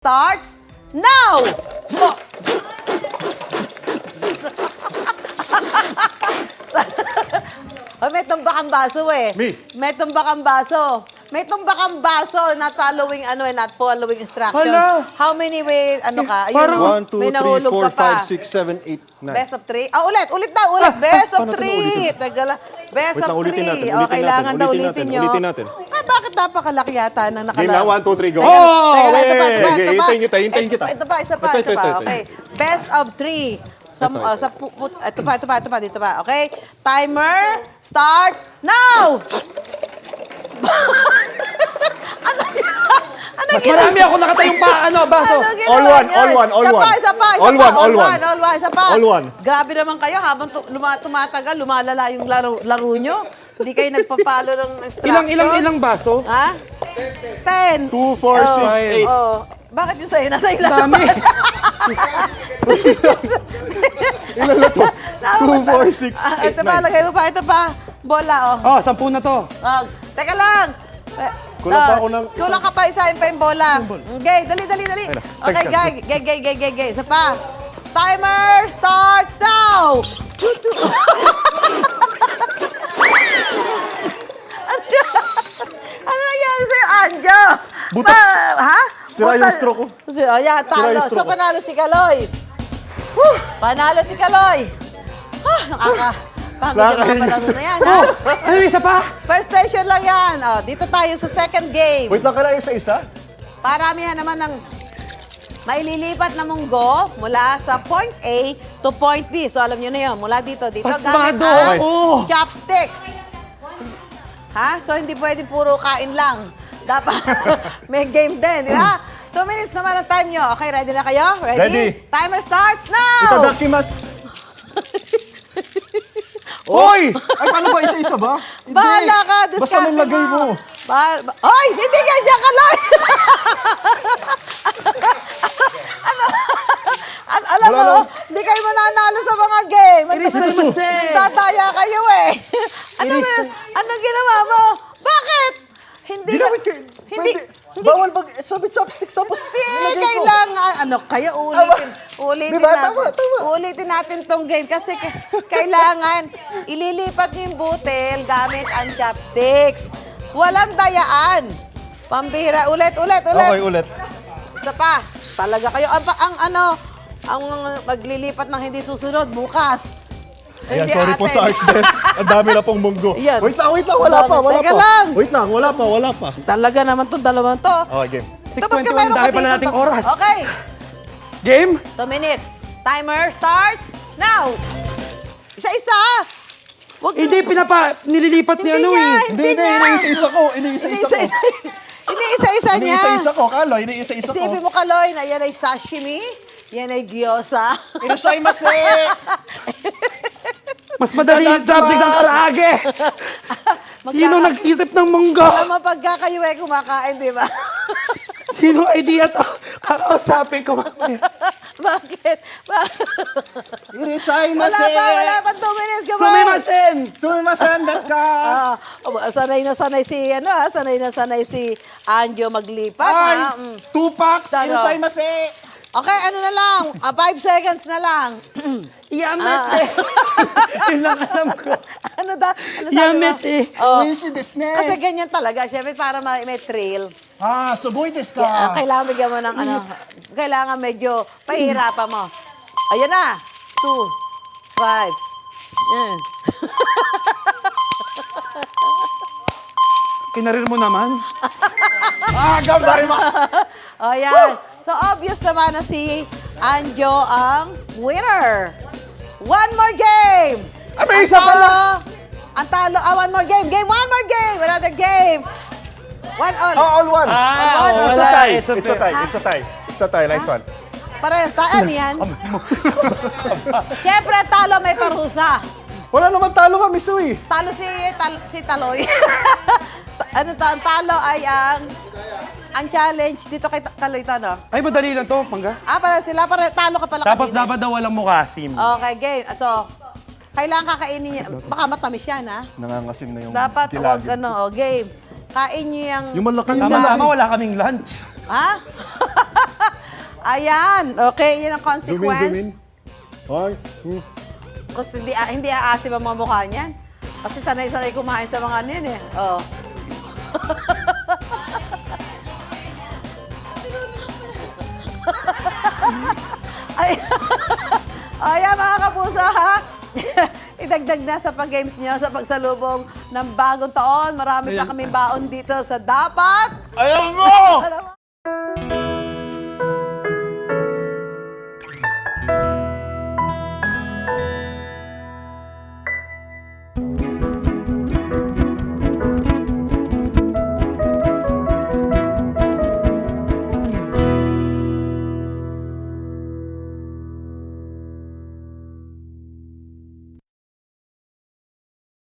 starts now! Oh, may tumbak ang baso eh. Me. May tumbak ang baso. May tumbak ang baso, not following not following instructions. Hala. How many way, ano ka? Ayun, Parang oh, 1, 2, may 3, nahulog 4, ka pa. 5, 6, 7, 8, 9. Best of 3? Ah, ulit daw, ulit. Best of paano 3. Tagala. Best Wait of lang, ulitin 3. natin, Oh, ulitin kailangan natin, daw ulitin ulitin natin, nyo. ulitin natin. Ah, bakit napakalaki yata ng nakalaki? Game na, 1, 2, 3, go. Teka lang, ito pa. Okay, hintayin kita. Ito pa, isa pa. Ito. Okay. Best of 3. Ito pa, dito pa. Okay? Timer starts now! Mas marami ako nakatayong baso. All one. Isa pa. All one. Isa pa. All one. Grabe naman kayo, habang tumatagal, lumalala yung laro nyo. Hindi kayo nagpapalo ng instruction. Ilang baso? Ha? 10. 2, 4, 6, 8. Oh. Bakit yung sa'yo? Nasa ilan Dami. Ilan na to? 2, 4, 6, 8, Ito pa, lagay mo pa. Ito pa. Bola, oh. Oh, 10 na to. Teka lang. Kulang pa ako ng isa. Kulang ka pa, isahin pa yung bola. Okay, dali. Ayun na. Okay, Thanks, gay. Isa pa. Timer starts now! Ano nangyari sa'yo, Anjo? Butas. Ha? Sira yung stroke ko. Ayan, Sira talo. yung So, stroke ko. panalo si Kaloy. Panalo si Kaloy. Pangit yung mga palaro na yan, ha? Ano, isa pa? First station lang yan. Oh, dito tayo sa second game. Wait lang ka na isa-isa. Paramihan naman ng maililipat na munggo mula sa point A to point B. So, alam nyo na yun. Mula dito Pasmado gamit ang ako. chopsticks. Ha? So, hindi pwede puro kain lang. Dapat may game din, di ba? 2 minutes naman ang time nyo. Okay, ready na kayo? Ready. Timer starts now! Itadakimasu. Hoy! Ay, paano ba? Isa-isa ba? Hindi. Bahala ka, Basta discard nilagay mo. Ay! Hindi ganyan ka lang! Alam Wala mo, lang. hindi kayo mananalo sa mga game. Irisu. Tataya kayo eh. Ano ginawa mo? Bakit? Hindi Ginawin kayo. Hindi. Bawal pag sabi chopsticks tapos Hindi, nilagay ko. kailangan, kayo ulitin Diba? natin. Tama. Ulitin natin tong game kasi kailangan ililipat niyo yung butel gamit ang chopsticks. Walang dayaan. Pambihira. Ulit. Okay, ulit. Isa pa. Talaga kayo. Ang maglilipat ng hindi susunod bukas. Ayan, Hindi sorry po atin. sa art din. Ang dami na pong munggo. Ayan. Wait lang, wala pa. Teka lang. Wait lang, wala pa. Talaga naman itong dalawang to. Okay, game. 6:21, Meron ka dami pala dito nating to. oras. Okay. Game? 2 minutes. Timer starts now. Isa-isa. Wag Hindi, nililipat ni ano niya. eh. Hindi, iniisa-isa ko. Iniisa-isa niya. Iniisa-isa ko, Kalo. Iniisa-isa ko. Isipin mo, Kaloy, na yan ay sashimi, yan ay gyoza. Irashaimase! Mas madali yung chopstick ng karage. Sino nag-isip ng munggo? Alam mo, pagka kayo ay kumakain, di ba? Sino idea to? Kakausapin ko mamaya. Bakit? Irashaimase! Wala pa 2 minutes, gabay. Sumimasen! Sumimasen, ka! Sanay na sanay si Anjo maglipat, ha? Ay, 2 packs! Talo. Irashaimase! Okay, ano na lang, 5 seconds na lang. Yamet eh. Yun lang alam ko. Ano sabi mo? Yamet eh. Oh. Wish this ne. Kasi ganyan talaga, syempre para may trail. Ah, sugoy this ka. Kailangan bigyan mo ng kailangan medyo pahihirapan mo. Ayan na. 2, 5. Kinarir mo naman. Ah, gambarimasu! O yan. So obvious naman na si Anjo ang winner. One more game. May isa pala. Ang talo, one more game. One more game. Another game. One all. Oh, all one. wala. It's a tie. It's a It's a tie. It's a tie. It's a tie. Nice one. Parehas tayo. Ano yan? Siyempre, talo may parusa. Wala naman talo, Ma'am Misui. Talo si Taloy. Ang talo ay ang challenge dito kay Taloy to, no? Ay, madali lang to, Pangga. Para talo ka pala Tapos kanina. dapat daw walang mukasim. Okay, game. Ito, kailangan kakainin niya. Baka matamis yan, ha? Nangangasim na yung Dapat, huwag dilagin. game. Kain niyo yung... Yung malaki Tama-tama, wala kaming lunch. Ha? Ayan. Okay, yun ang Zoom in, consequence. zoom in. One, two. Kasi hindi aasim ang mga mukha niyan. Kasi sanay-sanay kumain sa mga ano yun eh. Oh. Ay, ayan mga kapuso ha. Idagdag na sa pag-games nyo sa pagsalubong ng bagong taon. Marami pa kaming baon dito sa Dapat. Ayaw mo!